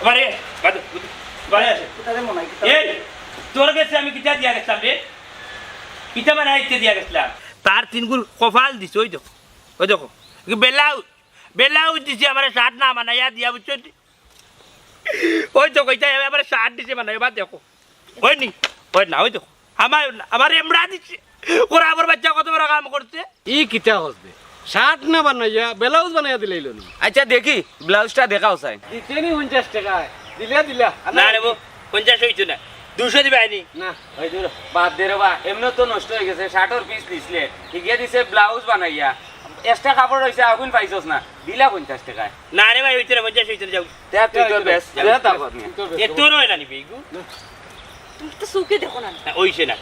বারে বাদে বারে আসে এই তোর কাছে আমি কিতা দিয়া গেছিলাম রে কিতা মানে আইতে দিয়া গেছিলাম তার তিনগুল কপাল দিছে ওই দেখো বেলাউজ দিছে আমার শার্ট না বানাইয়া দিয়া বুঝছো ওই দেখো এটা আমার শার্ট দিছে বানাইবা দেখো ওই না ওই দেখো আমার এমরা দিচ্ছে ওরা আমার বাচ্চা কত বড় কাম করছে ই কিতা হচ্ছে শার্ট না বানাইয়া ব্লাউজ বানাইয়া দিলাইল নি আচ্ছা দেখি ব্লাউজটা দেখাও চাই দিতেনি 50 টাকা দিলা না রে 50 হইতো না 200 দিবে আইনি না ওই দূর বাদ দে রে বা এমনি তো নষ্ট হয়ে গেছে শার্টের পিস দিছিলে ঠিকই দিছে ব্লাউজ বানাইয়া এক্সট্রা কাপড় রইছে আগুন পাইছস না দিলা 50 টাকায় না রে ভাই হইতো না 50 হইতো না যাও তে তুই তো বেশ দে তারপর নিয়ে এ তোর হয় না নিবি গু তুমি তো সুখে দেখো না ওইছে না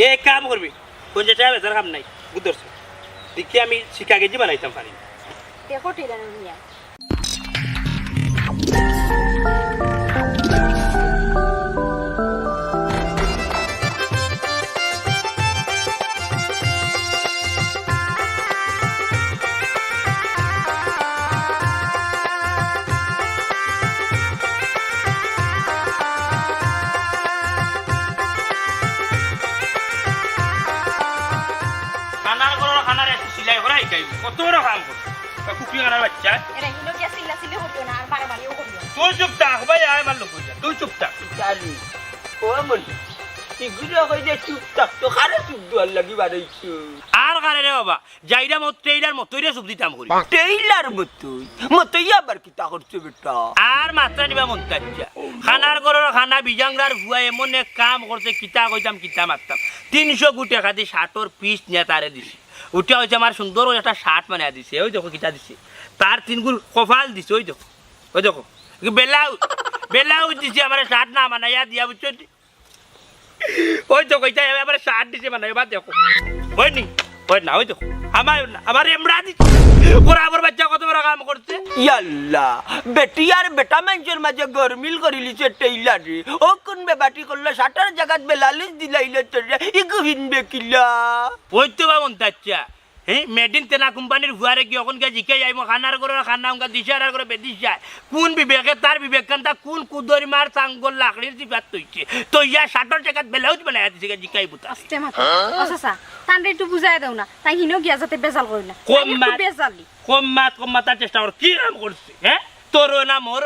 এ কাম করবি 50 টাকা বেচার কাম নাই বুঝছস দেখি আমি শিকা গেজি বানাইতাম পারি দেখো টেলার নিয়া কত বড় কাম করছে কুকি খানার বাচ্চা এরা হিনো কি আসিলা সিলে হতো না আর মারামারিও করিও তুই চুপ থাক ভাই আয় মার লোক তুই চুপ থাক চালি ও মন ইগুলো কই যে চুপ থাক তো খারে চুপ দুয়ার লাগি বাড়াইছো আর কারে রে বাবা যাইরা মত ট্রেইলার মতই রে চুপ দিতাম করি টেইলার মতই আবার কিতা করছে বেটা আর মাত্রা নিবা মন তাজ্জা খানার গরর খানা বিজাংরার ভুয়া এমন এক কাম করছে কিতা কইতাম কিতা মারতাম 300 কোটি টাকা দিয়ে শার্টর পিস নিয়ে তারে দিছি উঠে হয়েছে আমার সুন্দর একটা শার্ট বানিয়ে দিছে ওই দেখো কিতা দিছে তার তিনগুল কপাল দিছে ওই দেখো বেলাউজ দিছে আমার শার্ট না বানাইয়া দিয়া বুঝছো ওই দেখো এটা আমার শার্ট দিছে বানাইবা দেখো ওই না ওই দেখো আমার এমরা দিছে ওরা আমার বাচ্চা কত বড় কাম করছে ইয়াল্লা বেটি আর বেটা মানুষের মাঝে গরমিল করিলিছে টেইলার রে ও কোন বেবাটি করলে শাটার জায়গাত বেলালিশ দিলাইলে তোর ইগু হিনবে কিলা ওই তো বা মন তাচ্চা হ্যাঁ মেড ইন তেনা কোম্পানির ভুয়ারে কি ওখানকে জিকে যাই খানার করে খানা উনকা দিশার করে বেদিস যায় কোন বিবেকে তার বিবেক কান্তা কোন কুদরি মার চাঙ্গল লাকড়ির জিপাত তৈছে তো ইয়া শাটার জায়গাত বেলাউজ বেলাই দিছে জিকাই বুতা আস্তে মাথা আচ্ছা তানরে একটু বুঝাই দাও না তাই হিনো গিয়া যাতে বেজাল করি না কম মাত তার চেষ্টা কর কি কাম করছে হ্যাঁ তোর না মোর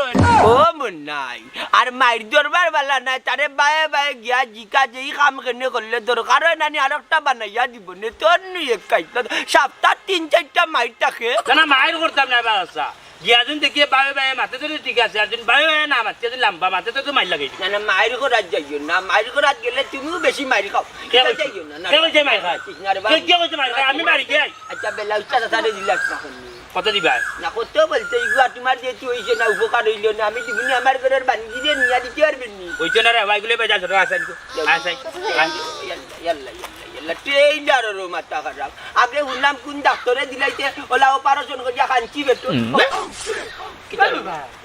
ও মন নাই আর মাইর দরবার বালা নাই তারে বায়ে বায়ে গিয়া জিকা যেই কাম কেনে করলে দরকার হয় না আর একটা বানাইয়া দিব নে তোর নুই এক কাইতা সপ্তাহ 3-4টা মাইর থাকে না মায়ের করতাম না বাসা গিয়াজন দেখিয়ে বায়ে বায়ে মাথা তো ঠিক আছে আর বায়ে বায়ে না মারতে লম্বা মাথা তো মাইর লাগাই না মাইর করাত যাইও না মাইর করাত গেলে তুমিও বেশি মাইর খাও যাইও না কে বলছে মাইর খাই কে বলছে মাইর খাই আমি মারি কে আচ্ছা বেলাউজটা তারে দিলাস না কত দিবা না কত বলতে ইগুলা তোমার যেহেতু হইছে না উপকার হইল না আমি দিবনি আমার ঘরের বান্দি দিয়ে নিয়া দিতে পারবেন নি ওইটা না রে ভাইগুলো বেজা ছোট আসাই ইয়াল্লা টেইলার মাথা খারাপ আগে শুনলাম কোন ডাক্তারে দিলাইতে ওলা অপারেশন করিয়া কাঞ্চি বেটো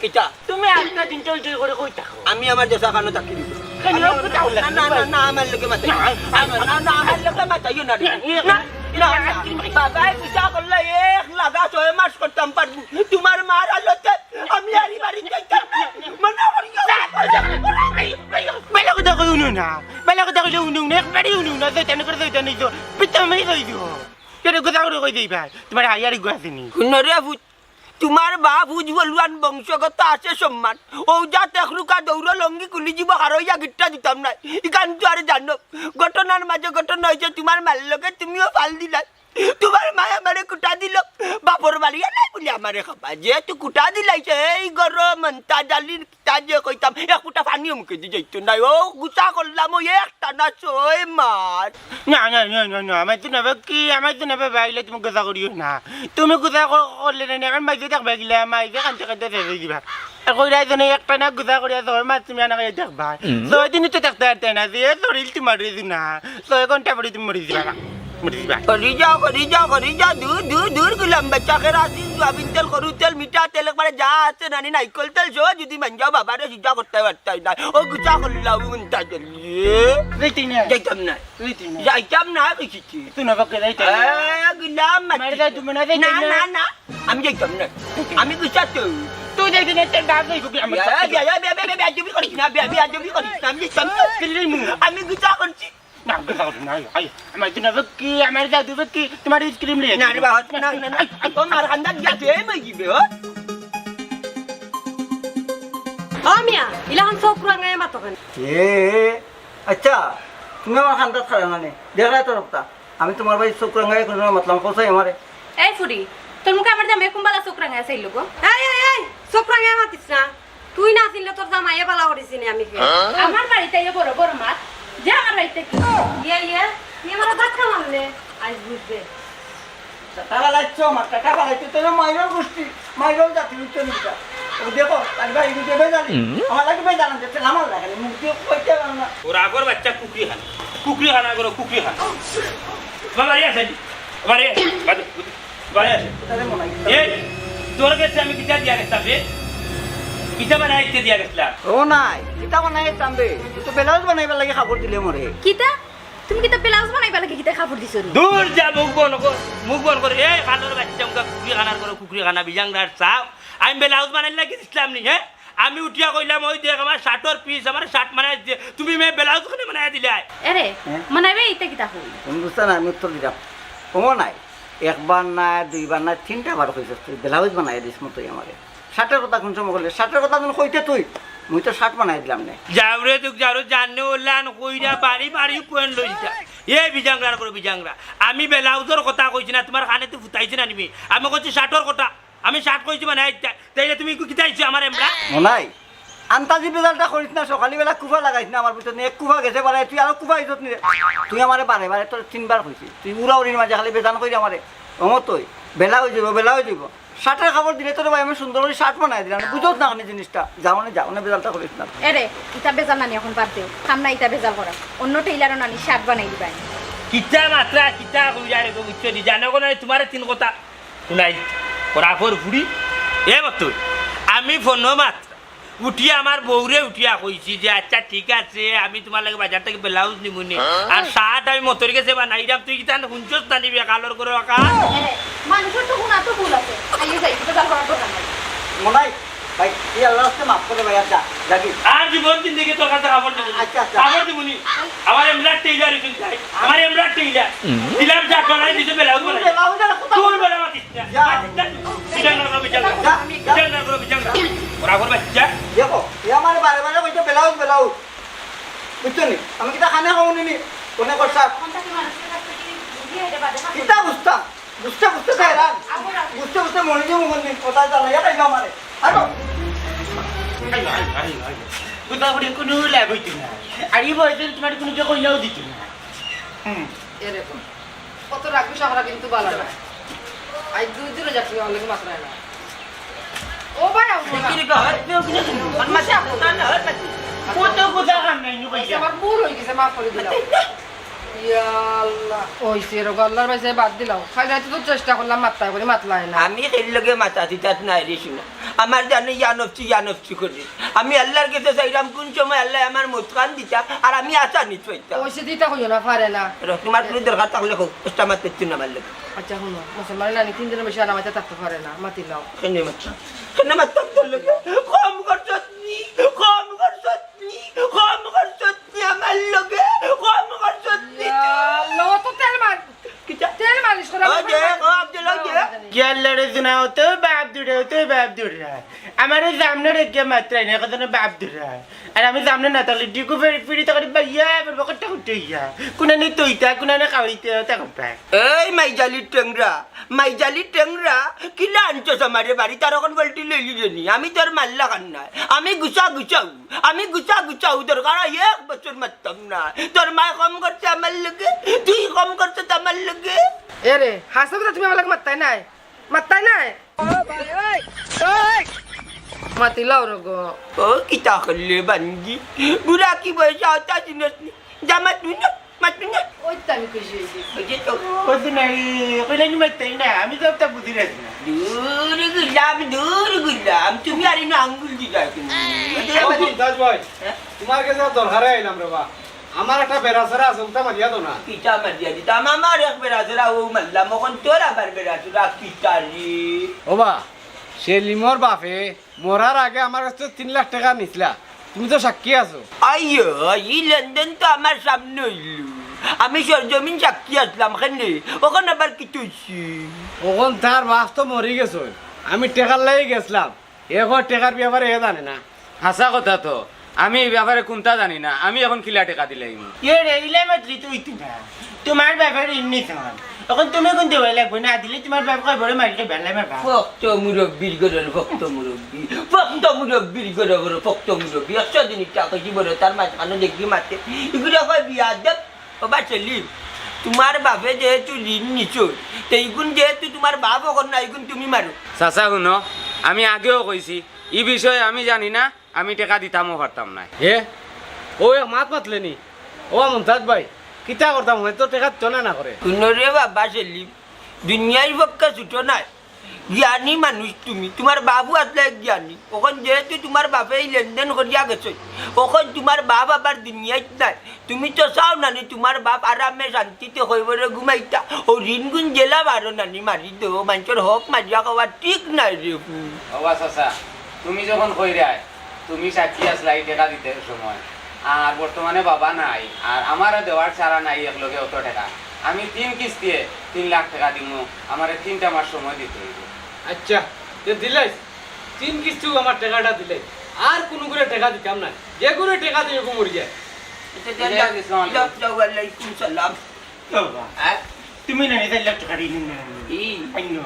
কিটা তুমি আজকে দিনটা ওই করে কই থাকো আমি আমার দেশা কানো থাকি দিব না আমার লোকে মাথা না আমার লোকে মাথা ইউ না বাবা কিটা করলে 1 লাগা 6 মাস করতাম পারবো তোমার মার আলোতে আমি আরি বাড়ি যাইতাম মনে করিও বেলা কথা কই উনু না বেলা কথা কইলে উনু না একবারই উনু না যেতে করে যেতে নিছো পিতা মেই কই দিও কেন কথা করে কই দেই ভাই তোমার আয়ারি গাছেনি নরে তোমার বাপ উজ্জ্বলওয়ান বংশগত আছে সম্মান ও যা তেখরুকা দৌড় লঙ্গি কুলি যাব হারইয়া গিট্টা দিতাম না ইকান তো আর জানো ঘটনার মাঝে ঘটনা হয়েছে তোমার মার লগে তুমিও ফাল দিলা তোমার মায় আমারে কুটা দিল বাপর বাড়িয়া নাই বলে আমারে খাবা যেহেতু কুটা দিলাইছে এই গরম তা ডালির তা যে কইতাম এক কুটা পানিও মুখে দি যাইতো না ও গুছা করলাম ও একটা না 6 মাস না আমার তো নেবে কি আমার তো নেবে বাইলে তুমি কথা করিও না তুমি কথা করলে না এখন মাইজে দেখবা গিলা মাইজে কান্তে কান্তে ফেলে দিবা কইরা জনে একটা না গুজা করিয়া 6 মাস তুমি আনা করে দেখবা 6 দিন তো দেখতে পারতে না যে শরীর তোমার রেজি না 6 ঘন্টা পরে তুমি মরে যাবা করি যাও দূর গুলাম বাচ্চা के राशि सोयाबीन तेल करू तेल मीठा तेल একবারে যা আছে নানি নাইকল তেল সো যদি মঞ্জাও বাবারে সিজা করতে পারতাই না ও গুচা করলাম মনটা চলিয়ে যাইতাম না কিছু তুই না বকে যাইতে গুলাম মার দা তুমি না না আমি যাইতাম না আমি গুছাতো তুই দেখি তোর বাপ কই কুকুরি আমার বেয়াদবি করিস না বেয়াদবি করিস না আমি গুছা করছি না আমার তো নবে কি আমার দাদু কি তোমার আইসক্রিম লিয়ে না রে বাবা না না না তোমার খান্দান যাতে মই গিবে ও মিয়া ইলাহান চোখ রাঙায় মাতো কেন আচ্ছা তুমি আমার খান্দাত খাবে মানে দেখায় তো রক্তা আমি তোমার বাড়ি চোখ রাঙায় কোনো মতলব কোথায় আমারে এই ফুরি তোর মুখে আমার জামাই কুম্বালা চোখ রাঙায় চাইল গো এই চোখ রাঙায় মাতিস না তুই না চিনলে তোর জামাইয়ে বালা করিস নি আমি আমার বাড়িতে এলে বড় বড় মাছ যে আমার বাড়িতে কি তুই আমার ধাক্কা মারলে আজ বুঝবে টাকা লাগছো আমার টাকা লাগছো তোর মাইরও গোষ্ঠী মাইরও জাতি উচ্চ নিটা ও দেখো তার ভাই গুজে বেজানি আমার লাগে বেজান যেতে আমার লাগে মুখ দিয়ে কইতে পারো না ওরা আগর বাচ্চা কুকুরি খানা করো কুকুরি খানা বাড়ি আছে বাড়ি আছে তাহলে মনে হয় এই তোর কাছে আমি কিটা দিয়া গেছিলাম রে কিটা বানাইতে দিয়া গেছিলাম ও নাই কিতা বানাই তামবে তো বেলাউজ বানাইবার লাগে খবর দিলে মরে কিতা তুমি কিতা ব্লাউজ বানাইবা লাগে কিতা কাপড় দিছো রে দূর যা মুখ বন কর এই খানার বাচ্চা মুখা কুকুরি খানার করো কুকুরি খানা বিজাংরার চাও আমি ব্লাউজ বানাই লাগি ইসলাম নি হ্যাঁ আমি উঠিয়া কইলাম ওই দেখ আমার শার্টর পিস আমার শার্ট বানাই তুমি মে ব্লাউজ খানে বানাই দিলে আরে মানাইবে ইতা কিতা হই তুমি বুঝতে না আমি উত্তর দিলাম কমো নাই একবার না দুইবার না তিনটা বার কইছিস তুই ব্লাউজ বানাই দিস মতোই আমারে শার্টের কথা কোন সময় বললে শার্টের কথা তুমি কইতে তুই মুই তো শার্ট বানাই দিলাম না যাওরে তুক যারো জাননে ওলান কইরা বাড়ি পয়েন্ট লইছা এ বিজাংরার করে বিজাংরা আমি ব্লাউজের কথা কইছি না তোমার কানে তো ফুটাইছি না নিবি আমি কইছি শার্টর কথা আমি শার্ট কইছি মানে তাইলে তুমি কিতাইছো আমার এমরা নাই আন্তাজি বেজালটা করিস না সকালবেলা কুফা লাগাইছ না আমার ভিতরে এক কুফা গেছে বারে তুই আরো কুফা ইজত নি তুই আমারে বারে তোর তিনবার কইছি তুই উড়া উড়ির মাঝে খালি বেজান কইরা আমারে অমর তুই বেলা হয়ে যাব শার্টের খবর দিলে তোর ভাই আমি সুন্দর করে শার্ট বানাই দিলাম বুঝোস না আমি জিনিসটা যাও না বেজালটা করিস না আরে ইতা বেজাল নানি এখন বাদ দেও কাম না ইতা বেজাল করা অন্য টেইলারও নানি শার্ট বানাই দিবা কিতা মাত্রা কিতা কইরা রে বুঝছো দি জানো কোন তোমার তিন কথা শুনাই পরাফর ফুড়ি এ বতুই আমি ফোন মাত্রা উঠিয়া আমার বউরে উঠিয়া কইছি যে আচ্ছা ঠিক আছে আমি তোমার লাগে বাজার থেকে ব্লাউজ নিমুনি আর শার্ট আমি মতর গেছে বানাইরাম তুই কিতা শুনছস না নিবি কালোর করে রাখা মানুষের তো গুণ তো ভুল আছে আইয়ে যাই বেজাল করার দরকার নাই মনাই ভাই এই আল্লাহকে মাফ করে ভাই আচ্ছা লাগি আর জীবন জিন্দগি তোর কাছে খবর দিব আচ্ছা, আচ্ছা। খবর দিবনি আমার এমরাট টেইলার ইকিন চাই আমার এমরাট টেইলার দিলাম যা বানাই দিতে ব্লাউজ বানাই বেলাউজের কথা তোর বেলা মাতিস না বিজাঙ্গা করো বিজাঙ্গা বরাবর বাচ্চা দেখো এ আমার বারে কইতে বেলাউজ বুঝছো নি আমি কিটা খানা খাও নি কোনে করছা কোনটা মানুষের কাছে কি বুঝিয়ে এটা বাদে কিতা বুঝতে হেরান বুঝতে মনে যে মন নেই কথা জানা এটা আমারে আরো বুঝা বড়ি কোনো লাভ হইতো না আর এই বয়সে তোমার কোনো কে কইলাও দিত না এরকম কত রাখবি সবরা কিন্তু ভালো না আজ দুই দিনে যাচ্ছি অনেক মাত্রা না ও ভাই কত কথা কাম নাই নি কইয়া আমার ভুল হয়ে গেছে মাফ করে দিলাম ইয়া আল্লাহ ওইছে রোগ আল্লাহর ভাই বাদ দিলাম খালি রাতে তো চেষ্টা করলাম মাত্রা করে মাতলাই না আমি এর লগে মাথা দিতাত নাই রে শুনা আমার জানে ইয়ানফসি করি আমি আল্লাহর কাছে চাইলাম কোন সময় আল্লাহ আমার মুতকান দিতা আর আমি আশা নিত পাইতাম ওইসে দিতে কইও না পারে না তোমার কোনো দরকার থাকলে হোক চেষ্টা মারতে না আমার লগে আচ্ছা শুনো মুসলমান নানি 3 দিনের বেশি আরামাতে থাকতে পারে না মাতি লাও কেনে মারতাম তোর লগে কম করছত নি আমার লগে কম করছত নি আল্লাহ তো তেল মালিশ করে লড়ে শোনাও তো বাপ দূরে আমার সামনে রেখে মাত্রাই না কথা বাপ দূরে আর আমি সামনে না তাহলে ডিগু ফিরি তখন ভাইয়া এবার বকরটা উঠে ইয়া কোনানে তৈতা কোনানে খাওয়াইতে তখন পায় এই মাইজালি টেংরা কি লাঞ্চস আমারে বাড়ি তার এখন গল্টি লইলি নি আমি তোর মাল্লা খান না আমি গুছা দরকার এক বছর মারতাম না তোর মায় কম করছে আমার লগে তুই কম করছে আমার লগে এরে হাসবে তুমি আমার মাত্তাই নাই মাতি লাও রগো ও কিতা করলে বানগি বুড়া কি বয়স আওতা জিনিস নি জামা তুই না মাতুই না ওই তো আমি খুশি হয়েছি ওই তো কত নাই কইলে নি মাইতাই না আমি তো তা বুঝি রাখি না দূর গুলাম তুমি আর না আঙ্গুল দিলা তুমি দাস ভাই তোমার কাছে দরকারে আইলাম রে বা আমার একটা বেরাসরা আছে ওটা মারিয়া দাও না কিতা মারিয়া দিতা আমার এক বেড়াছরা ও মাল্লা মখন তোর আবার বেড়াছরা কিতা রে ও বা সেলিমর বাপে মরার আগে আমার কাছে 3 লাখ টাকা নিছিলা, তুমি তো সাক্ষী আছো। আইয়ো এই লেনদেন তো আমার সামনে হইল, আমি সরজমিন সাক্ষী আসলাম খানে, ওখানে আবার কি তুইছি? ওখন তার বাপ তো মরি গেছে, আমি টেকার লাগি গেছিলাম, এখন টেকার ব্যাপারে এ জানে না। হাসা কথা তো, আমি এই ব্যাপারে কোনটা জানি না, আমি এখন কিলা টাকা দিলাই এ রেইলে মাত্রি তুই না, তোমার ব্যাপারে এমনি থাম, এখন তুমি কোন দেওয়া লাগবে না দিলে তোমার বাপ কয় বড় মাইকে বেলা মারবা। ভক্ত মুরব্বীর গরর ভক্ত মুরব্বীর গরর ভক্ত মুরব্বী 100 দিন টাকা জীবনে তার মাঝখানে দেখবি মারতে, এগুলো কয় বিয়া দেব ও বাচ্চালি। তোমার বাপে যেহেতু ঋণ নিছো, তো এইগুণ যেহেতু তোমার বাপ এখন না, এইগুণ তুমি মারো। চাচা শুনো, আমি আগেও কইছি এই বিষয়ে আমি জানি না, আমি টাকা দিতামও পারতাম না। হে ও এক মাত মাতলেনি, ও মমতাজ ভাই কিতা করতাম, হয়তো টেকা চলে না করে। শুনরে বাবা সেলিম, দুনিয়ার পক্ষে ছুটো নাই, জ্ঞানী মানুষ তুমি, তোমার বাবু আসলে জ্ঞানী, ওখান যেহেতু তোমার বাপে এই লেনদেন করিয়া গেছে, ওখান তোমার বাপ আবার দুনিয়ায় নাই, তুমি তো চাও নানি তোমার বাপ আরামে শান্তিতে হইবরে ঘুমাইতা, ও ঋণ গুণ জেলা মারো নানি, মারি দো মানুষের হক মারিয়া খাওয়া ঠিক নাই রে। বাবা চাচা, তুমি যখন কইরাই তুমি সাক্ষী আসলা এই টাকা দিতে সময়, আর বর্তমানে বাবা নাই, আর আমারও দেওয়ার ছাড়া নাই একলগে অত টাকা, আমি 3 কিস্তিতে 3 লাখ টাকা দিব, আমার 3টা মাস সময় দিতে হইব। আচ্ছা যে দিলাই 3 কিস্তি আমার টাকাটা দিলে, আর কোনো করে টাকা দিতাম না, যে করে টাকা দিয়ে মরি যায়। তুমি না এটা লাখ টাকা ঋণ না আইনো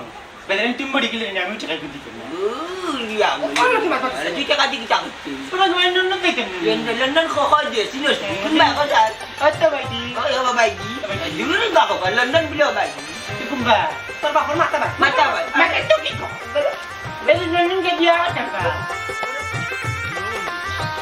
বেলেন তুমি বড়ি গেলে আমি টাকা দিতে না তুই টাকা দিকে চাকতি তোরা লন্ডন না কইতেন লন্ডন খোয়া দিয়েছি না তুমি বাবা যা আচ্ছা ভাইজি ও বাবা ভাইজি দিলুনি বাবা লন্ডন বিলো ভাইজি কুম্বা তোর বাবা মাথা ভাই মাকে তো কি বেলেন লন্ডন কে দিয়া টাকা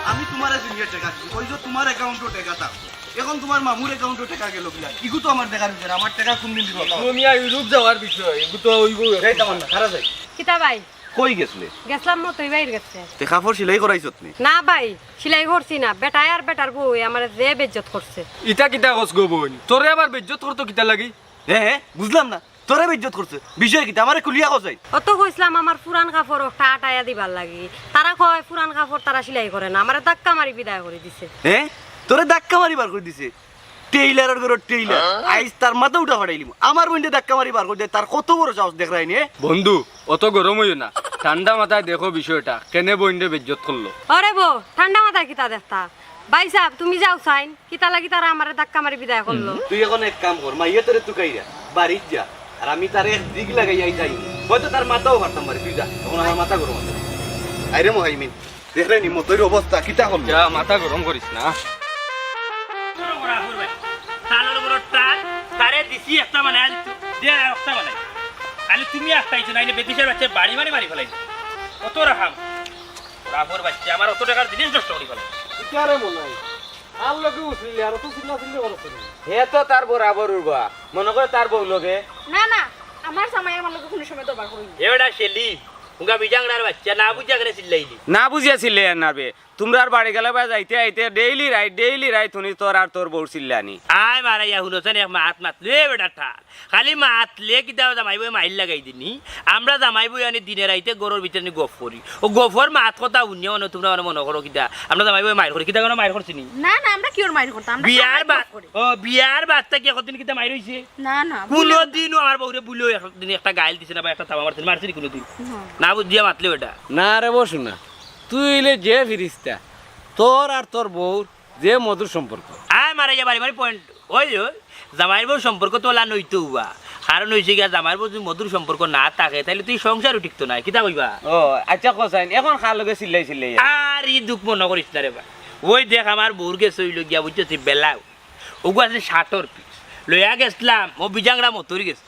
আমি তোমার দুনিয়ার টাকা দিই, ওই যে তোমার অ্যাকাউন্টও টাকা থাকতো, এখন তোমার মামুর অ্যাকাউন্টও টাকা গেল কিনা, ইগু তো আমার দেখার বিষয়, আমার টাকা কোনদিন দিব? তুমি ইউরোপ যাওয়ার বিষয়, এগু তো হইব এই তেমন না, খারাপ যাই। কিতা ভাই কই গেছলে? গেছলাম মতোই বাইর গেছে। তে কাপড় সেলাই করাইছত নি? না ভাই সিলাই করছি না, বেটায় আর বেটার বউ আমার যে বেজ্জত করছে। ইটা কিতা কস গো বোন, তোরে আবার বেজ্জত করতো কিতা লাগি? হ্যাঁ বুঝলাম না, তোরে বেজ্জত করছে, বিষয় কি আমারে কুলিয়া কসাই? অত কইছিলাম আমার পুরান কাপড় একটা আটায়া দিবার লাগি, তারা কয় পুরান কাপড় তারা সিলাই করে না, আমার ধাক্কা মারি বিদায় করে দিছে। হ্যাঁ তোরে ধাক্কা মারি বার করে দিছে, টেইলারের ঘর টেইলার আইস তার মাথা উঠা ফাটাইলিম, আমার বইন্ডে ধাক্কা মারি বার করে দেয়, তার কত বড় সাহস দেখ রাইনি। বন্ধু অত গরম হইও না, ঠান্ডা মাথায় দেখো বিষয়টা, কেনে বইন্ডে বেজ্জত করলো। আরে বো ঠান্ডা মাথায় কিতা দেখতা, ভাই সাহেব তুমি যাও সাইন, কিতা লাগি তারা আমার ধাক্কা মারি বিদায় করলো। তুই এখন এক কাম কর, মাইয়া তোরে তুকাইরা বাড়ির যা, আর আমি তার এক দিক লাগাইয়াই যাই, হয়তো তার মাথাও পারতাম পারি, তুই যা, তখন আমার মাথা গরম আছে। আইরে মহাইমিন দেখ রাইনি মতোর অবস্থা কিতা করল, যা মাথা গরম করিস না। তালের উপর টাল তারে দিছি একটা মানে দিয়ে একটা বানাই, খালি তুমি একটা আইছো নাইলে বেদিশের বাচ্চা বাড়ি মারি মারি ফেলাই কত রাখাম রাফর বাচ্চা আমার অত টাকার জিনিস নষ্ট করি ফেলাই। ইতারে মনে হয় আর লগে উঠলি আর তো চিল্লা চিল্লি করছ না। হে তো তার বরাবর উড়বা, মনে করে তার বউ লগে না না আমার জামাই আমার লগে কোনো সময় দরবার করি এবেটা শেলি উঙ্গা বিজাংড়ার বাচ্চা না বুঝা করে চিল্লাইলি না বুঝিয়াছিলে নাবে, তোমরা আর বাড়ি গেলে বা যাইতে আইতে ডেইলি রাই তুমি তোর আর তোর বউ চিল্লানি। আয় মারাইয়া হুনছেন এক মাত মাতলে বেটা ঠাল খালি মাতলে কিতা জামাই বই মাইল লাগাই দিনি, আমরা জামাই বই আনি দিনে রাইতে গরুর ভিতরে নি গফ করি, ও গফর মাত কথা উনিও না তোমরা মনে করো কিতা আমরা জামাই বই মাইর করি, কিতা কোনো মাইর করছি নি? না না আমরা কিওর মাইর করতাম, আমরা বিয়ার বাদ ও বিয়ার বাদটা কি কতদিন কিতা মাইর হইছে? না না কোনদিনও আমার বউরে বুলেও একদিন একটা গাইল দিছে না বা একটা থাবা মারছে মারছি কোনদিন না বুঝিয়া মাতলে বেটা। না রে বসু না, তুই এলে যে ফিরিস্তা, তোর আর তোর বউর যে মধুর সম্পর্ক। আয় মারাইয়া বাড়ি বাড়ি পয়েন্ট ওই জামাইর বউ সম্পর্ক তোলা নইতো হওয়া, কারণ হয়েছে গিয়া জামাইর বউ যদি মধুর সম্পর্ক না থাকে তাহলে তুই সংসারও টিকতো না, কিতা কইবা? ও আচ্ছা কসাইন এখন খার লগে চিল্লাই আর ই দুঃখ মনে করিস না রে ভাই, ওই দেখ আমার বউর গেছে ওই গিয়া বুঝছি বেলাও ওগু আছে 60 পিস লইয়া গেছিলাম, ও বিজাংড়া মতরি গেছে,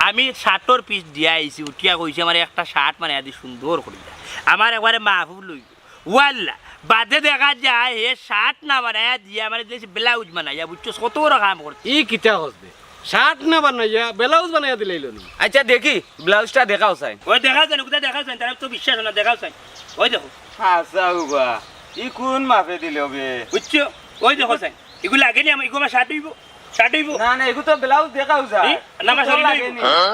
আমি 60 পিস দিয়া আইছি, উঠিয়া কইছি আমার একটা শার্ট মানে আদি সুন্দর করি আমার একবারে মাহবুব লই ওয়াল্লা বাদে দেখা যায় হে শার্ট না বানায়া দিয়া মানে দিয়েছে ব্লাউজ বানাইয়া বুঝছো কত কাম করছে। ই কিতা হসবে শার্ট না বানাইয়া ব্লাউজ বানাইয়া দিলাইল নি। আচ্ছা দেখি ব্লাউজটা দেখাও চাই। ওই দেখাও চাই কোথায় দেখাও চাই, তারা তো বিশ্বাস না দেখাও চাই, ওই দেখো আচ্ছা উবা ই কোন মাপে দিল বে, বুঝছো ওই দেখো চাই, এগুলো লাগেনি আমার এগুলো শার্ট হইব শার্ট হইব না না এগু তো ব্লাউজ দেখাও যায় না আমার শরীর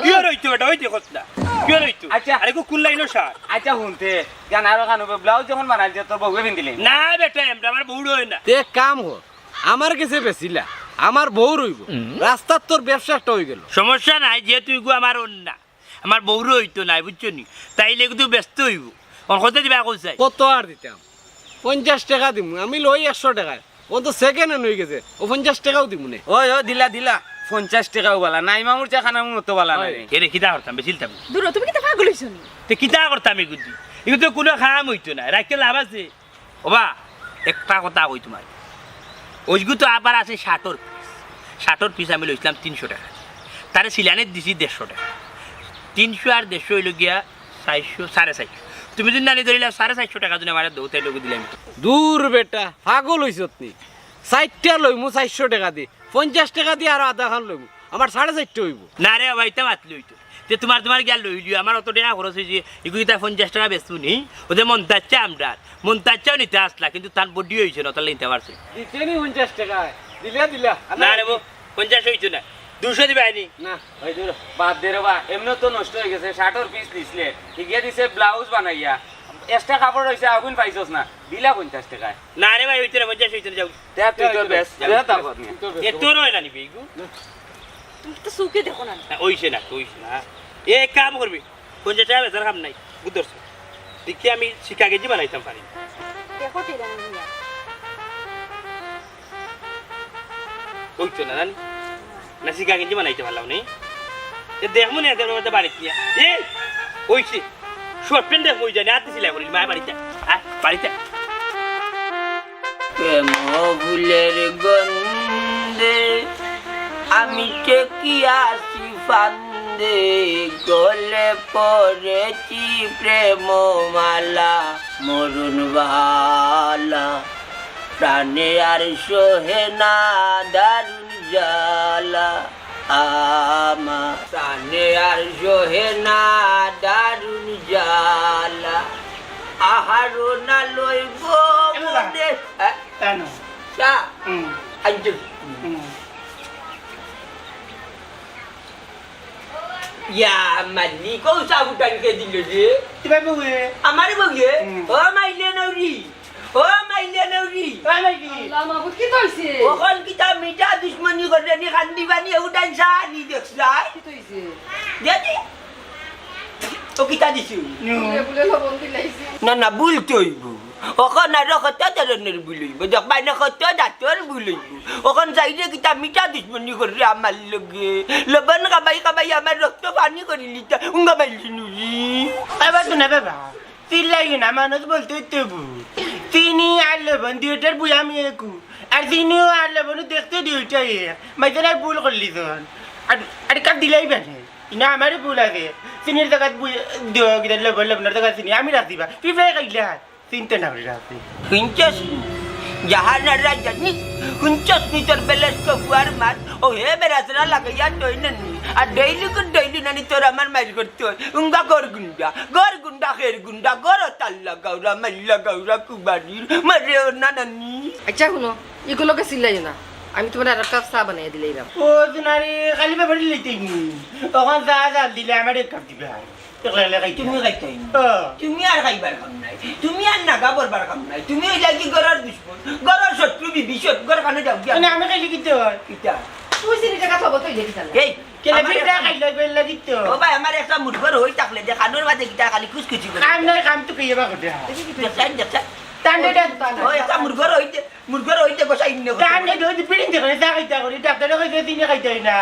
কি আর হইতো এটা ওই দেখো না কিয় লইতো আচ্ছা। আরে কো কোন লাইনো শার্ট আচ্ছা শুনতে জানার কানো ব্লাউজ যখন বানাইছে তোর বউকে পিন্ধিলে না বেটা এমরা আমার বউড় হয় না তে কাম হোক আমার কাছে বেশিলা আমার বউ রইব রাস্তার তোর ব্যবসা একটা হয়ে গেল সমস্যা নাই যেহেতু ইগু আমার অন্য আমার বউড় হইতো নাই বুঝছো নি তাইলে কিন্তু ব্যস্ত হইব কত দিবা কইছাই কত আর দিতাম 50 টাকা দিমু আমি লই 100 টাকা ও তো সেকেন্ড হ্যান্ড হয়ে গেছে ও 50 টাকাও দিমু নে ওই ও দিলা দিলা 50 টাকাও বালা নাই মামুর চা খানা মতো বালা নাই এরে কিতা করতাম বেশিলতাম দূর তুমি কি পাগল হইছো নি তে কিতা করতাম এগুদি এগুলো তো কোনো খাম হইতো না রাখতে লাভ আছে ওবা একটা কথা কই তোমার ওইগু তো আবার আছে 60 পিস আমি লইছিলাম 300 টাকা তারে সিলানের দিছি 150 টাকা 300 আর 150 হইল গিয়া 400 450 তুমি যদি নানি ধরিলা 450 টাকা যদি আমার দৌতে লোক দিলাম দূর বেটা পাগল হইছত নি 60টা লইমু 400 টাকা দি 50 টাকা দি আর আধা খান লইমু আমার 450 হইব না রে ভাইতে মাতলি হইতো যে তোমার গিয়া লইলি আমার অত টাকা খরচ হয়েছে এগুলি তার 50 টাকা বেচু নি ওদের মন তাচ্ছে আমরা মন তাচ্ছেও নিতে আসলা কিন্তু তার বডি হয়েছে না তাহলে নিতে পারছে দিতেনি 50 টাকা দিলা দিলা না রে 50 হইতো না 200 দিবা আইনি না ওই দূর বাদ দে রে বা এমনি তো নষ্ট হয়ে গেছে 60 পিস দিছিলে ঠিকই দিছে ব্লাউজ বানাইয়া এক্সট্রা কাপড় রইছে আগুন পাইছস না দিলা 50 টাকায় না রে ভাই হইতো না 50 হইতো না যাও দেখ তুই তোর বেশ দে তারপর নিয়ে এ তোর হয় না নিবি এগু তুমি তো সুকে দেখো না ওইছে না এ কাম করবি 50 টাকা বেচার কাম নাই বুঝছস দেখি আমি শিকা কেজি বানাইতাম পারি দেখো তেরা না হইতো না জানি না শিকা কেজি বানাইতে পারলাম নেই এ দেখমু না এদের মধ্যে বাড়িতে নিয়ে এ ওইছে শর্ট প্যান্ট দেখ ওই জানি আতে সিলাই করি মা বাড়িতে বাড়িতে প্রেম ফুলের গন্ধে আমি টেকিয়াছি ফান্দে গলে পড়েছি প্রেমমালা মরুন বালা প্রাণে আর সোহে না দারুণ জ্বালা আমা প্রাণে আর সোহে না দারুণ জ্বালা আহারো না লইব মনে চা আঞ্জল ইয়া মালি কো সাবুটান কে দিল রে তুমি বউয়ে আমার বউয়ে ও মাইলে নৌরি ও মাইলে নৌরি আল্লাহ মাহবুব কি কইছে ওখন কিতা মিটা দুশ্মনী করে নি খান্দিবানি উঠান সানি দেখছাই কি কইছে দেখি ও কিতা দিছু বলে বলে লবণ দিলাইছে না না ভুলতে হইব ওখন আর কত ধরনের ভুলইব যখন না কত দাঁতর ভুলইব ওখন যাইলে কিতা মিটা দুশ্মনী করে আমার লগে লবণ কাবাই আমার রক্ত পানি করিলি তা উঙ্গা মাইলি নুরি এবার তো না বাবা চিল্লাই না মানুষ বলতে তবু চিনি আর লবণ দুইটার বুঝ আমি একু আর চিনিও আর লবণ দেখতে দুইটাই মাইতে আর ভুল করলি তখন আর কাপ দিলাই বেনে না আমারও ভুল আছে চিনির জায়গায় লবণ লবণের জায়গায় চিনি আমি রাখ দিবা তুই ফেলে খাইলে চিনতে না করে রাখছি হুঞ্চস জাহানার রাজানি হুঞ্চস নি তোর বেলাস তো ফুয়ার মার ও হে বেরাসরা লাগাইয়া দইনানি আর ডেইলি নানি তোর আমার মাইল করতে হয় উঙ্গা গর গুন্ডা খের গুন্ডা গর তাল্লা গাউরা মাল্লা গাউরা কুবানির মারে না নানি আচ্ছা শুনো এগুলোকে চিল্লাই না আমি তোমার আর একটা চা বানিয়ে দিলাম ও জোনারি খালি ব্যাপারে লইতে ওখান যা যা দিলে আমার এক কাপ দিবে তুমি খাইতে তুমি আর খাইবার কাম নাই তুমি আর নাগা বলবার কাম নাই তুমি ওই লাগি গরার দুশ্মন গরার শত্রু বিবি শত্রু গর খানে যাও কি আমি খাইলে কিতে হয় কিটা তুই চিনি টাকা থব তুই দেখি তাহলে এই কেলে পিঠা খাইলে বেলা দিতে ও ভাই আমার একটা মুঠভর হই থাকলে যে খানোর মাঝে কিটা খালি খুশখুশি করে কাম নাই কাম তো কইয়া করতে দেখছেন টান্ডে ও একটা মুঠভর হইতে বসাই ইন্ন টান্ডে দুই পিড়িং দেখে চা খাইতে করি ডাক্তারে কইতে তিনি খাইতে হয় না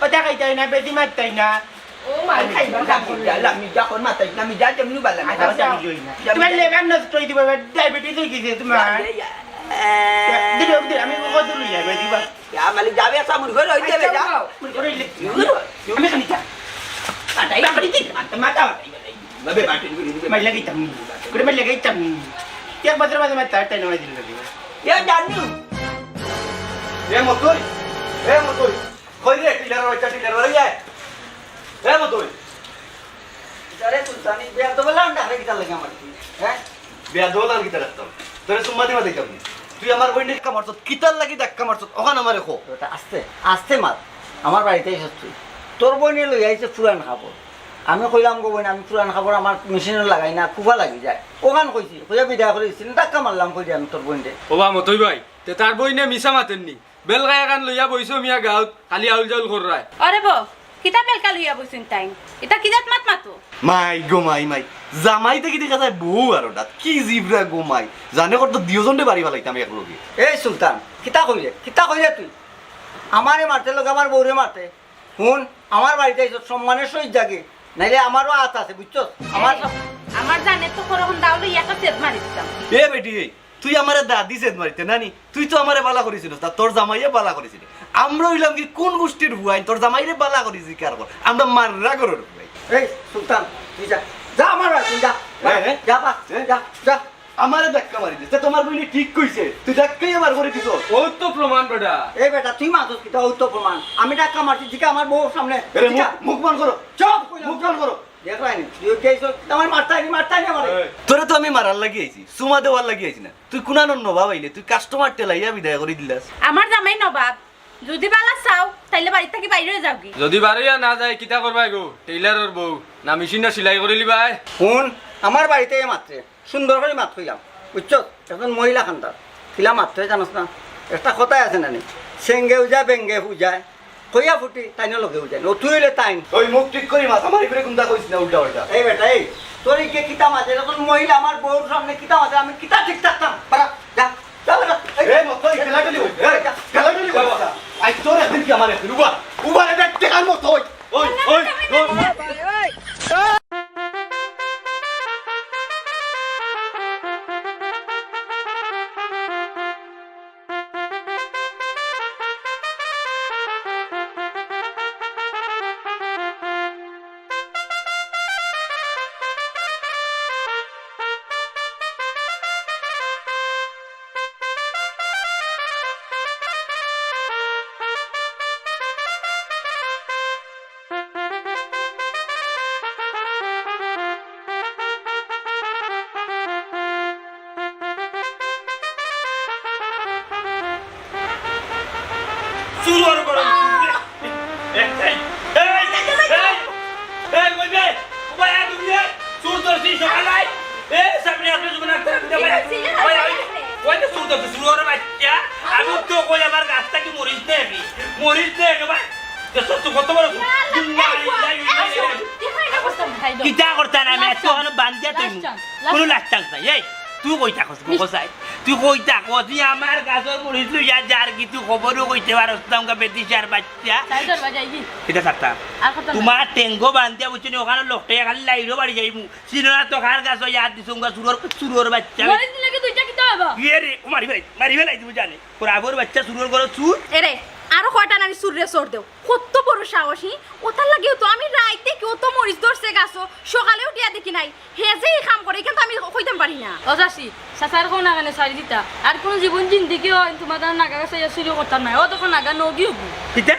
ওটা খাইতে হয় না বেশি মারতে হয় না ও মাই খাইবা আমি যখন মাথায় আমি যা তেমনি বালা তোমার লেবার নষ্ট হয়ে দিবা ডায়াবেটিস হয়ে গেছে তোমার দিলে আমি কত লই যাবে দিবা মালিক যাবে একটা মুঠভর হইতে হবে যা আমি খালি যা আটাই বাড়ি দিন মাথা বাবে বাটিন গুলি দিবে মাইলা গইতাম করে মাইলা গইতাম এক বছর মাঝে মাঝে তার টাইম দিল এ জানি এ মতই কই রে টিলার ওই যায় এ মতই আরে তুই জানি বিয়া তো বললাম না কিটা লাগে আমার হ্যাঁ বিয়া দোলার কিতা রাখতাম তোরে সুম্মা দিবা দিতাম তুই আমার বইনে ধাক্কা মারছত কিতার লাগি ধাক্কা মারছত ওখান আমারে খো আস্তে আস্তে মার আমার বাড়িতে এসেছ তুই তোর বইনে লই আইছে পুরান কাপড় আমি কইলাম গো বোন আমি পুরান খাবার আমার মেশিনে লাগাই না কুবা লাগি যায় ওখান কইছি কইয়া বিদায় করে দিচ্ছি টাকা মারলাম কই আমি তোর বোন ওবা মতই ভাই তে তার বই নে মিছা মাতেননি বেলগায় কান লইয়া বইছো মিয়া গাঁৱত খালি আউল জাউল করায় আরে বো কিতা বেলকা লইয়া বইছুন টাইম এটা কিজাত মাত মাতো মাই গো মাই মাই জামাই থেকে দেখা যায় বউ আর ওটা কি জিবরা গো মাই জানে কত দুজনটে বাড়ি ফেলাইতাম একলগে এই সুলতান কিতা কইলে তুই আমারে মারতে লোক আমার বউরে মারতে শুন আমার বাড়িতে এসব সম্মানের সহিত জাগে নাইলে আমারও আত আছে বুঝছো আমার জানে তো করখন দাউলে একটা সেট মারি দিতাম এ বেটি এই তুই আমারে দাদি সেদ মারিতে নানি তুই তো আমারে বালা করেছিস তা তোর জামাইয়ে বালা করেছিল আমরা হইলাম কি কোন গোষ্ঠীর হুয়াই তোর জামাইরে বালা করেছি কার কর আমরা মাররা করর ভাই এই সুলতান তুই যা যা আমার বাড়ি তুই যা হ্যাঁ, হ্যাঁ। যা বা যা যা আমারে ধাক্কা মারি দিস তোমার বইনি ঠিক কইছে তুই ধাক্কাই আমার করে দিছ ও তো প্রমাণ বেটা এই বেটা তুই মাতস কিতা ও তো প্রমাণ আমি টাকা মারছি ঠিক আমার বউ সামনে আরে মুখ বন্ধ করো চপ মুখ বন্ধ করো দেখ রাইনি তুই কেইছ আমার মারতাই আমার তোরে তো আমি মারার লাগি আইছি সুমা দেওয়ার লাগি আইছি না তুই কুনানন নবাব আইলে তুই কাস্টমার টেলাইয়া বিদায় করে দিলাস আমার জামাই নবাব যদি বালা চাও তাইলে বাড়ি থেকে বাইরে যাও কি যদি বাড়িয়া না যায় কিতা করবাই গো টেইলারের বউ না মেশিনটা সেলাই করে লিবাই শুন আমার বাড়িতে মাত্রে সুন্দর করে মাত হইলাম বুঝছো এখন মহিলা খান্তার খিলা মাত্রে জানোস না একটা কথাই আছে নানি সেঙ্গে উজা বেঙ্গে উজায় কইয়া ফুটি তাইনে লগে উজায় ও তুই হইলে তাইন ওই মুখ ঠিক করি মাথা মারি করে কোনটা কইছ না উল্টা উল্টা এই বেটা এই তোর কে কিতা মাঝে যখন মহিলা আমার বউর সামনে কিতা মাঝে আমি কিতা ঠিক থাকতাম পারা যা যা বেটা এই মত এই খেলাটালি হই এই খেলাটালি হই আই তোর এখন কি আমার এখন উবা এটা টেকার মত হই ওই ওই সুর করো এই কই বে ওই আ তুমি সুর ধরছি সকালাই এ সামনে আসলে তুমি না ওই তো সুর ধরছি সুর বাচ্চা আমি তো কই আমার গাছটা কি মরিস দে ভাই তো তো কত বড় কিটা করতা না আমি এখন বান্ধিয়া তুই কোনো লাগতাম না এই তুই কই থাকস গোসাই তুই কই থাক তুই আমার গাছর মরিস লইয়া যার কি তুই খবরও কইতে পারস না আমাকে বেদিশার বাচ্চা এটা থাকতাম তোমার টেঙ্গো বান্ধিয়া বুঝছি ওখানে লোকটা খালি লাইরো বাড়ি যাইমু সিনোরা তো খার গাছ ইয়াদ দিছ সুরর বাচ্চা ইয়ে রে মারি ফেলাই তুমি জানে পুরাবর বাচ্চা সুরর করো সুর এরে আরো কয়টা নানি সুরে সর দেও কত বড় সাহসী ওটার লাগেও তো আমি রাইতে কেউ তো মরিচ ধরছে গাছও সকালে উঠিয়া দেখি নাই হে যে এই কাম করে কিন্তু আমি কইতাম পারি না অজাসি সাসার কোন নাগানে সারি দিতা আর কোন জীবন জিন্দিগি হয় তোমার নাগা গাছে শুরু করতাম না ও তখন নাগা নগি হবো কিটা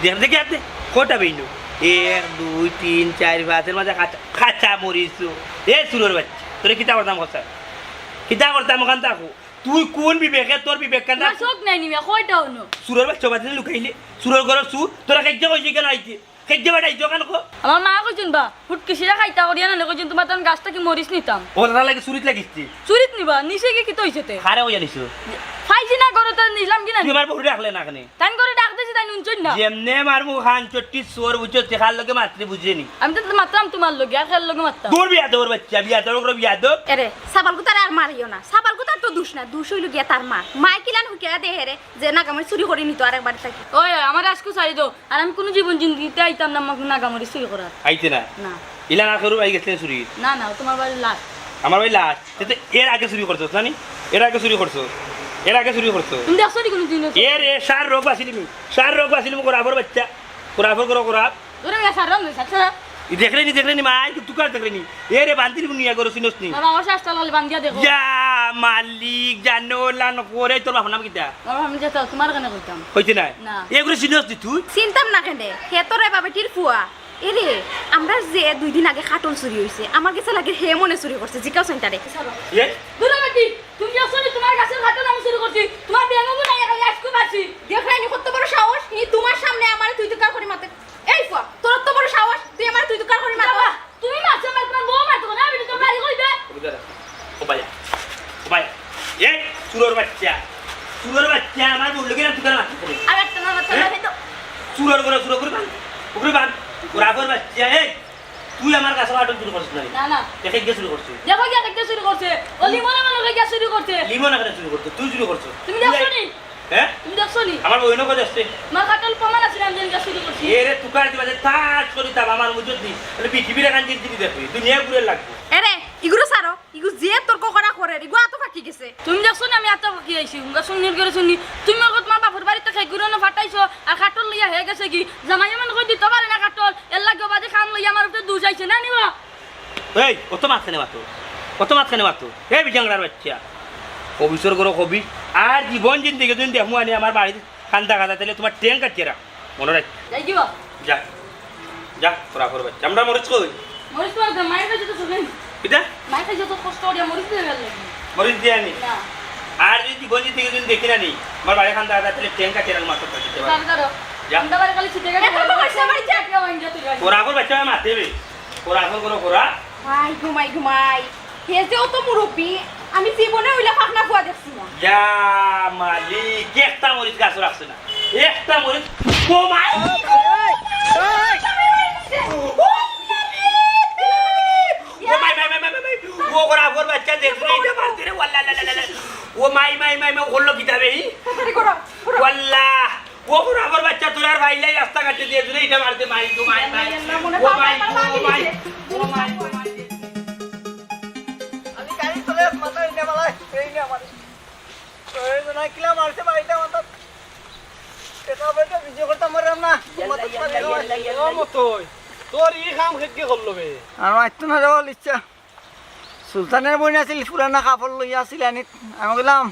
দেখ দেখি আপনি কটা বেইনো 1 2 3 4 5 এর মাঝে খাঁচা মরিছো এ সুরর বাচ্চা তোরে কিতা করতাম ওখান থাকো তুই কোন বিবেকে তোর বিবেক কেন না চোখ নাই নিমিয়া কয়টা হনো সুরর বাচ্চা বাজে লুকাইলে সুরর ঘর সুর তোরা কেজ্জা কইছি কেন আইছে কেজ্জা বাড়াইছো কেন কো আমার মা কইছেন বা ফুটকিসিরা খাইতা করিয়া না কইছেন তোমার তখন গাছটা কি মরিস নিতাম ওরা লাগে সুরিত লাগিছে চুরিত নিবা নিচে কি তো হইছে তে খারে হইয়া নিছো ফাইজি না করো তো নিলাম কি না তুই আমার বহু রাখলে না কেন তান করে ডাক দিছি তাই নুনছই না যেমনে মারমু খান চট্টি সোর বুঝছো তেখার লগে মাত্রে বুঝেনি আমি তো মারতাম তোমার লগে আর খেল লগে মারতাম তোর বিয়া তোর বাচ্চা বিয়া তোর বিয়া তো এরে সাবালকু তার আর মারিও না সাবালকু তার তো দোষ না দোষ হইল গিয়া তার মা মাই কিলান হুকিয়া দেহে রে যে নাগামরি চুরি করে নিত আরেকবার থাকি ওই আমার আজকে চাই দো আর আমি কোনো জীবন জিন্দিগিতে আইতাম না আমাকে নাগামরি চুরি করার আইতে না না ইলা না করু আই গেছে চুরি না না তোমার বাড়ি লাশ আমার ভাই লাস্ট তো এর আগে চুরি করছো জানি এর আগে চুরি করছো তুমি দেখছো নি কোনো দিন এ সার রোগ বাসিলিম কোরাবর বাচ্চা কোরাবর কোরাব তোরে গা সারম না সারা দেখলে নি মাই তুই কার দেখলে নি এ রে বান্দির বুনিয়া করো সিনস নি বাবা আমার শাস্তা লাল বান্দিয়া দেখো যা মালিক জানোলা ন করে তোর বাপ নাম কিটা বাবা আমি যেটা তোমার কানে কইতাম কইতে না না। এগুলো সিনস নি তুই চিন্তাম না কেন হে তোরে বাবেটির ফুয়া এরে আমরা যে 2 দিন আগে খাটল চুরি হইছে আমার কাছে লাগে হে মনে চুরি করছে জিকাও চিন্তারে এ দুলাবাটি তুমি দেখছো নি তোমার গাছের ঘাটন আমি শুরু করছি তোমার বেঙ্গবু নাই খালি আজকে পাচ্ছি দেখরানি কত বড় সাহস ই তোমার সামনে আমার তুই তো কার করে মাতে এই ফুয়া তোর তো বড় সাহস তুই আমার তুই তো কার করে মাতে চুরোর বাচ্চা আমার বললো কিনা তুই মারতে পারি আর একটা না মাথা না তো চুরোর করে চুরো করে বান পুকুরে বান ওরাগর বাচ্চা এই তুই আমার কাছে আটক শুরু করছিস না না দেখে গিয়ে শুরু করছিস দেখো কি একটা শুরু করছে ও লিমন আমার লগে গিয়া শুরু করছে লিমন এখানে শুরু করছিস তুই শুরু করছিস তুমি দেখছো নি হ্যাঁ তুমি দেখছো নি আমার বইনো কথা আসছে মা কাটল প্রমাণ আছে আমি দিন শুরু করছি এরে তুকার দিবা যে তাজ করি তা আমার মুজত দি মানে পৃথিবীর এখান দিবি দেখবি দুনিয়া ঘুরে লাগবে এরে ইগুলো সারো ইগু যে তর্ক করা করে ইগু আতো ফাঁকি গেছে তুমি দেখছো না আমি এত কি আইছি উঙ্গা শুনির করে শুনি তুমি ওগত মা বাপুর বাড়িতে খাই গুলো না ফাটাইছো আর কাটল লইয়া হয়ে গেছে কি জামাই এমন কই দিতে পারে না কাটল এর লাগে বাদে খাম লইয়া আমার উপরে দুজ আইছে না নিবা এই কত মাঝখানে মাতো এই বিজাংরার বাচ্চা অবিসর করো কবি আর জীবন জিন্দিগি তুমি দেখমু আনি আমার বাড়িতে কান্দা তাহলে তোমার ট্যাঙ্ক কাটিয়ে রাখ মনে রাখ যাই দিবা যা তোরা করো বাচ্চা আমরা মরিচ কই মরিস তো মায়ের কাছে তো শুনেন কিটা মায়ের কাছে তো কষ্ট করিয়া মরিস দিয়ে গেল মরিচ দিয়ে আনি না আর যদি জীবন জিন্দিগি তুমি দেখি না নি আমার বাড়ি কান্দা তাহলে ট্যাঙ্ক কাটিয়ে রাখ মাত্র কাটিতে পারো দাঁড়ো যা। আমরা বাড়ি খালি ছিটে গেছে এটা তো পয়সা বাড়ি যা। ওরা আগর বাচ্চা মারতে হবে ওরা আগর করো করা ঘুমাই হে যে অত মুরব্বী আমি জীবনে ওইলা ফাঁকনা ফুয়া দেখছি না যা মালিক একটা মরিচ গাছ রাখছে না একটা মরিচ ও মাই ও করা আগর বাচ্চা দেখছো এটা মারতে রে ওয়াল্লা লা লা লা ও মাই হলো কিতাবে ওয়াল্লা ও করা আগর বাচ্চা তোর আর ভাইলাই রাস্তা কাটতে দিয়ে তুই এটা মারতে মাই তো মাই ও মাই আমি গাড়ি চলে মাথা ইনে মালাই এই নে আমার ওই না কিলা মারছে বাড়িটা মাথা এটা বেটা ভিডিও করতে মারলাম না ও মতই তোর ই কাম খেতে করলো বে আর মাইতো না যাওয়ার ইচ্ছা সুলতানের বই আছিল পুরানা কাপড় লইয়া আছিল আনিত আমি বললাম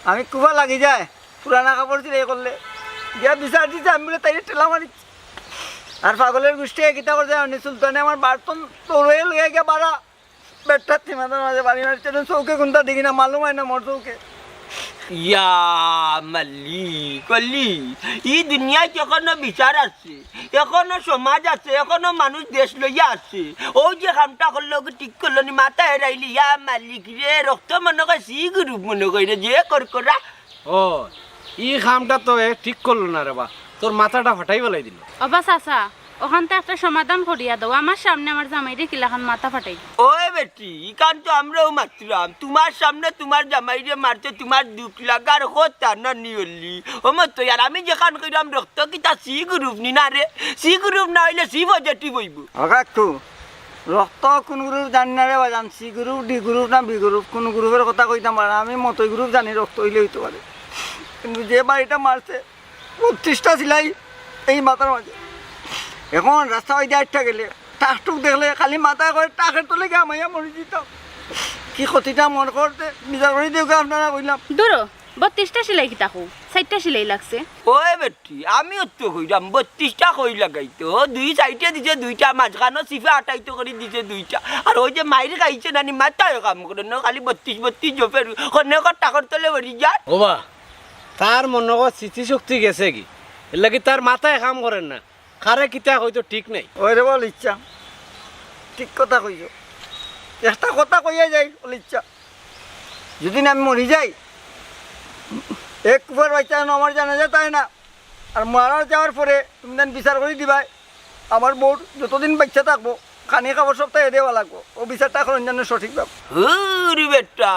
আমি কুবা লাগি যায় পুরানা কাপড় ছিল করলে গিয়া বিচার দিতে আমি বলে তাই ঠেলা মারিছি আর পাগলের গোষ্ঠী কিতা করে যায় অনি সুলতানে আমার বার্তন তোরে লইয়া গিয়া বাড়া বেটার থিমাদের মাঝে বাড়ি মারছে চৌকে কোনটা দেখি না মালুম হয় না মোর চৌকে ইয়া মালিক অলি এই দুনিয়ায় এখনো বিচার আছে এখনো সমাজ আছে এখনো মানুষ দেশ লইয়া আছে ও যে কামটা করলো ঠিক করলো নি মাথা হেরাইলি ইয়া মালিক রে রক্ত মনে করে সি গ্রুপ মনে করে যে করা ও ই কামটা তো ঠিক করলো না রে বা তোর মাথাটা ফাটাই বেলাই দিল অবা চাচা ওখান থেকে একটা সমাধান করিয়া দাও আমার সামনে আমার জামাইরে কিলাখান মাথা ফাটাই ওই বেটি ইকান তো আমরাও মারছিলাম তোমার সামনে তোমার জামাইরে মারতে তোমার দুঃখ লাগার কথা না নিয়লি ও মতো আর আমি যেখান কইরাম রক্ত কিতা সি গ্রুপ নি না রে সি গ্রুপ না হইলে সি পজিটিভ হইব কাকু রক্ত কোন গ্রুপ জানি না রে বাজান সি গ্রুপ ডি গ্রুপ না বি গ্রুপ কোন গ্রুপের কথা কইতাম পারে আমি মতই গ্রুপ জানি রক্ত হইলে হইতে পারে কিন্তু যে বাড়িটা মারছে ৩৫টা সিলাই এই মাথার মাঝে এখন রাস্তা ওই দিয়ে গেলে টাকটুক দেখলে খালি মাথায় করে টাকের তোলে গিয়ে মাইয়া মরি দিতাম কি ক্ষতিটা মন করতে বিচার করে দিও আপনারা কইলাম দূরো 32টা সেলাই কি তাকো 4টা সেলাই লাগছে ওই বেটি আমিও তো কইলাম 32টা কই লাগাইতো দুই সাইডে দিছে দুইটা মাঝখানো সিফে আটাইতো করে দিছে দুইটা আর ওই যে মাইরে খাইছে নানি মাথায় কাম করে না খালি 32 জপের অনেক টাকার তোলে ভরি যায় ওবা তার মনে কর স্মৃতিশক্তি গেছে কি এর লাগি তার মাথায় কাম করেন না খারে কিতা হয়তো ঠিক নাই ওই রে বল ইচ্ছা ঠিক কথা কইছ একটা কথা কইয়া যাই বল ইচ্ছা যদি না আমি মরি যাই এক কুপার বাচ্চা আমার জানা যায় তাই না আর মারা যাওয়ার পরে তুমি দেন বিচার করে দিবাই আমার বউ যতদিন বাচ্চা থাকবো খানি খাবার সপ্তাহে দেওয়া লাগবো ও বিচারটা এখন জন্য সঠিক ভাব বেটা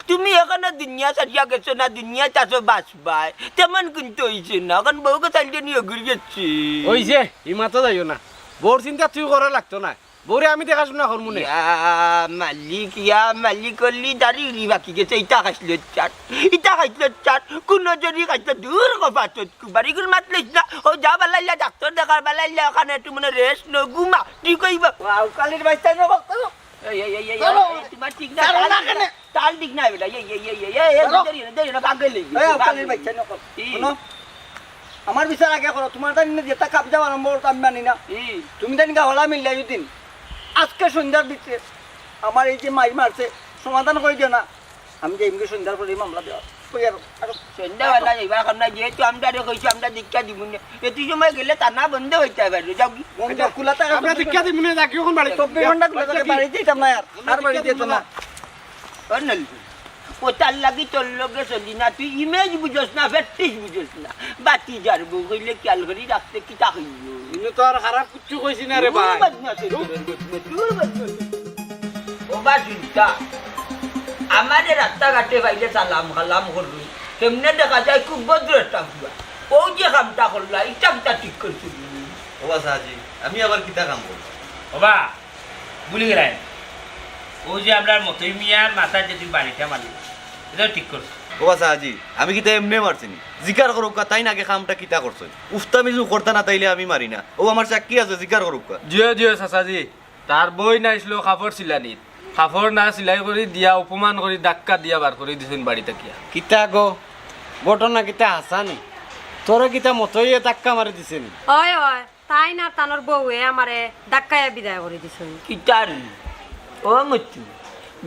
তুমি এখানে দুনিয়া সারিয়া গেছো না দুনিয়া চাষো বাঁচবাই তেমন কিন্তু হয়েছে না এখন বউকে চালিয়ে নিয়ে ঘুরে গেছি ওই যে ইমাতো যাইও না বোর চিন্তা তুই করা লাগতো না বউরে আমি দেখাশোনা করবো না ইয়া মালিক অলি দাঁড়িয়ে বাকি গেছে ইটা খাইছিল চাট কোনো যদি খাইছিল দূর কপাতত বাড়িগুলো মাতলিস না ও যা বেলাইলা ডাক্তার দেখার বেলাইলা ওখানে একটু মানে রেস্ট নো ঘুমা ঠিক কইবা কালির বাচ্চা নো তোমার ঠিক না তাল ঠিক না বেটা কালির বাচ্চা নো আমার বিচার আগে করো তোমার তাই যেটা কাপ যাওয়া আরম্ভ করতো আমি মানি না তুমি তাই হলা মিললাই দিন আজকে সন্ধ্যার ভিতরে আমার এই যে মাই মারছে সমাধান করে দিও না আমি যে এমনি সন্ধ্যার পরে মামলা দেওয়া সন্ধ্যাবেলা এবার আমরা যেহেতু আমরা কইছি আমরা দীক্ষা দিব না এত সময় গেলে টানা বন্ধ হইতে হবে যাও কি বন্ধ খোলা থাকে আমরা দীক্ষা দিব না যাকি এখন বাড়ি 24 ঘন্টা খোলা থাকে বাড়িতে যেতাম না আর বাড়িতে যেত না ও তার লাগি তোর লগে চলি না তুই ইমেজ বুঝোস না ফেটিস বুঝোস না বাতি যারব কইলে খেয়াল করি রাখতে কিতা হইল কিন্তু তো আর খারাপ কিচ্ছু কইছি না রে ভাই ও বা চিন্তা আমাদের রাস্তাঘাটে বাইরে সালাম কালাম করবি তেমনি দেখা যায় খুব ভদ্র একটা বুয়া ও যে কামটা করলা ইটা ঠিক করছিল ও সাজি আমি আবার কিতা কাম করব বাবা ভুলে গেলেন ও যে আমরা মতই মিয়ার মাথা যে তুমি বাড়িটা মারলি এটা ঠিক করছো ও সাজি আমি কিতা এমনি মারছিনি জিকার করুক তাই নাকি কামটা কিতা করছই উফতামি যু করতে না তাইলে আমি মারি না ও আমার চাকরি আছে জিকার করুক জিও জিও চাচাজি তার বই নাইছিল কাপড় চিলানিত কাপড় না চিলাই করে দিয়া অপমান করে ডাক্কা দিয়া বার করে দিছেন বাড়িতে কিয়া কিতা গো ঘটনা কিতা হাসানি তোরে কিতা মতই ধাক্কা মারি দিছেন ওই ওই তাই না তানোর বউয়ে আমারে ডাক্কায়া বিদায় করে দিছেন কিতার ও মতু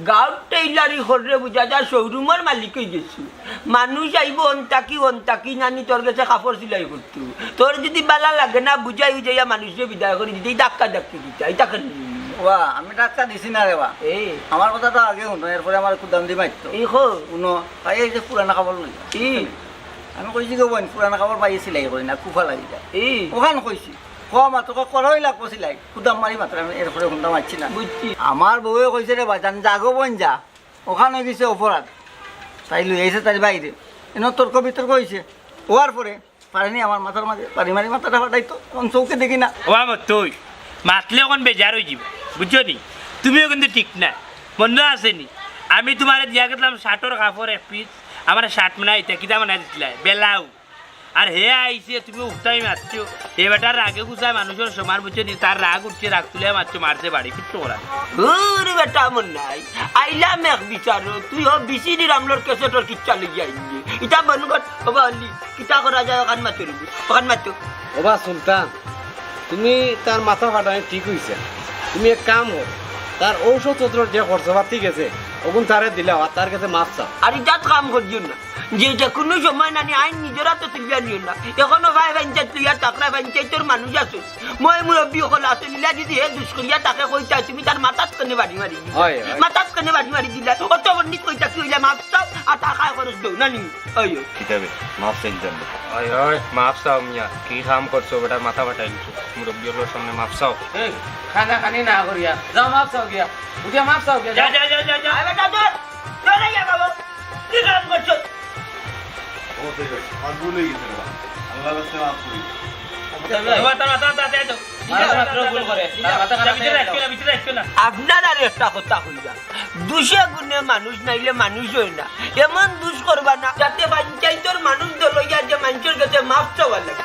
গাঁৱত টেইলারি হরে বুঝা যা শোরুমের মালিক হয়ে গেছি মানুষ আইব অন্তাকি নানি তোর কাছে কাপড় সিলাই করতো তোর যদি বালা লাগে না বুঝাই বুঝাইয়া মানুষকে বিদায় করে দিতে ধাক্কা দিতে তাকে ওয়া আমি টাকা দিছি না রে বা এই আমার কথা তো আগে শুনো এরপরে আমার কুদাম দি মারতো এই হো শুনো তাই এই যে পুরানা কাপড় লই এই আমি কইছি গো বোন পুরানা কাপড় পাই সিলাই করি না কুফা লাগি যায় এই ওখান কইছি কমা তোকে করই লাগবো সিলাই কুদাম মারি মাত্র আমি এরপরে শুনতে মারছি না বুঝছি আমার বউয়ে কইছে রে বাজান জাগো বোন যা ওখানে গেছে অপরাধ তাই লই আইছে তার বাইরে এনে তর্ক বিতর্ক হয়েছে হওয়ার পরে পারেনি আমার মাথার মাঝে পারি মারি মাথাটা ফাটাইতো তখন চৌকে দেখি না ও আমার তুই মাতলে এখন বেজার হয়ে যাব বুঝছো নি তুমিও কিন্তু ঠিক না মনে আসেনি আমি তোমার দিয়া গেলাম শার্টর কাপড় এক পিস আমার শার্ট মানাই কিতা মানাই দিছিলা বেলাও আর হে আইসে তুমি উঠতাই মারছো এ বেটার রাগে গুছায় মানুষের সমান বুঝছো নি তার রাগ উঠছে রাগ তুলে মারছো মারছে বাড়ি কিচ্ছু করা ওরে বেটা মন নাই আইলাম এক বিচারো তুই হ বিসিডি রামলোর কেসে তোর কিচ্ছা লইয়া আইলি ইটা বনগত বাবা আলি কিতা করা যায় ওখান মাতো ওখান মাতো ওবা সুলতান তুমি তার মাথা ফাটাই ঠিক হইছে তুমি এক কাম কর তার ঔষধপত্র যে খরচপাতি গেছে ওগুন তারে দিলাও আর তার কাছে মাছ চাও আর ইটাত কাম করছিও না যে কোনো সময় নানি আইন নিজেরা তো তুলিয়া নিও না এখনো ভাই পঞ্চায়েত তুইয়া তাকরা পঞ্চায়েতের মানুষ আছে মই মুরব্বী সকল আছে মিলা যদি হে দুষ্করিয়া তাকে কইতা তুমি তার মাথাত কেনে বাড়ি মারি হয় মাথাত কেনে বাড়ি মারি দিলা অত বন্দিত কইতা কি হইলা মাপ চাও আর টাকা খরচ দেও না নি আইও কিতাবে মাফ চাই দিতাম হয় হয় মাপ চাও মিয়া কি কাম করছো বেটা মাথা ফাটাই দিছো মুরব্বীর সামনে মাপ চাও খানা খানি না করিয়া যাও মাপ চাও গিয়া উঠিয়া মাপ চাও গিয়া যা যা যা যা যা আই বেটা তোর চলে যা বাবা কি কাম করছো ও তো আর ভুলে গেছে রে আল্লাহ রাস্তে মাফ করি আপনার আর একটা কথা কইবা দুষে গুণে মানুষ নাইলে মানুষ হয় না এমন দুষ করবা না যাতে পঞ্চায়েতের মানুষ দলইয়া যে মানুষের কাছে মাফ চাওয়া লাগে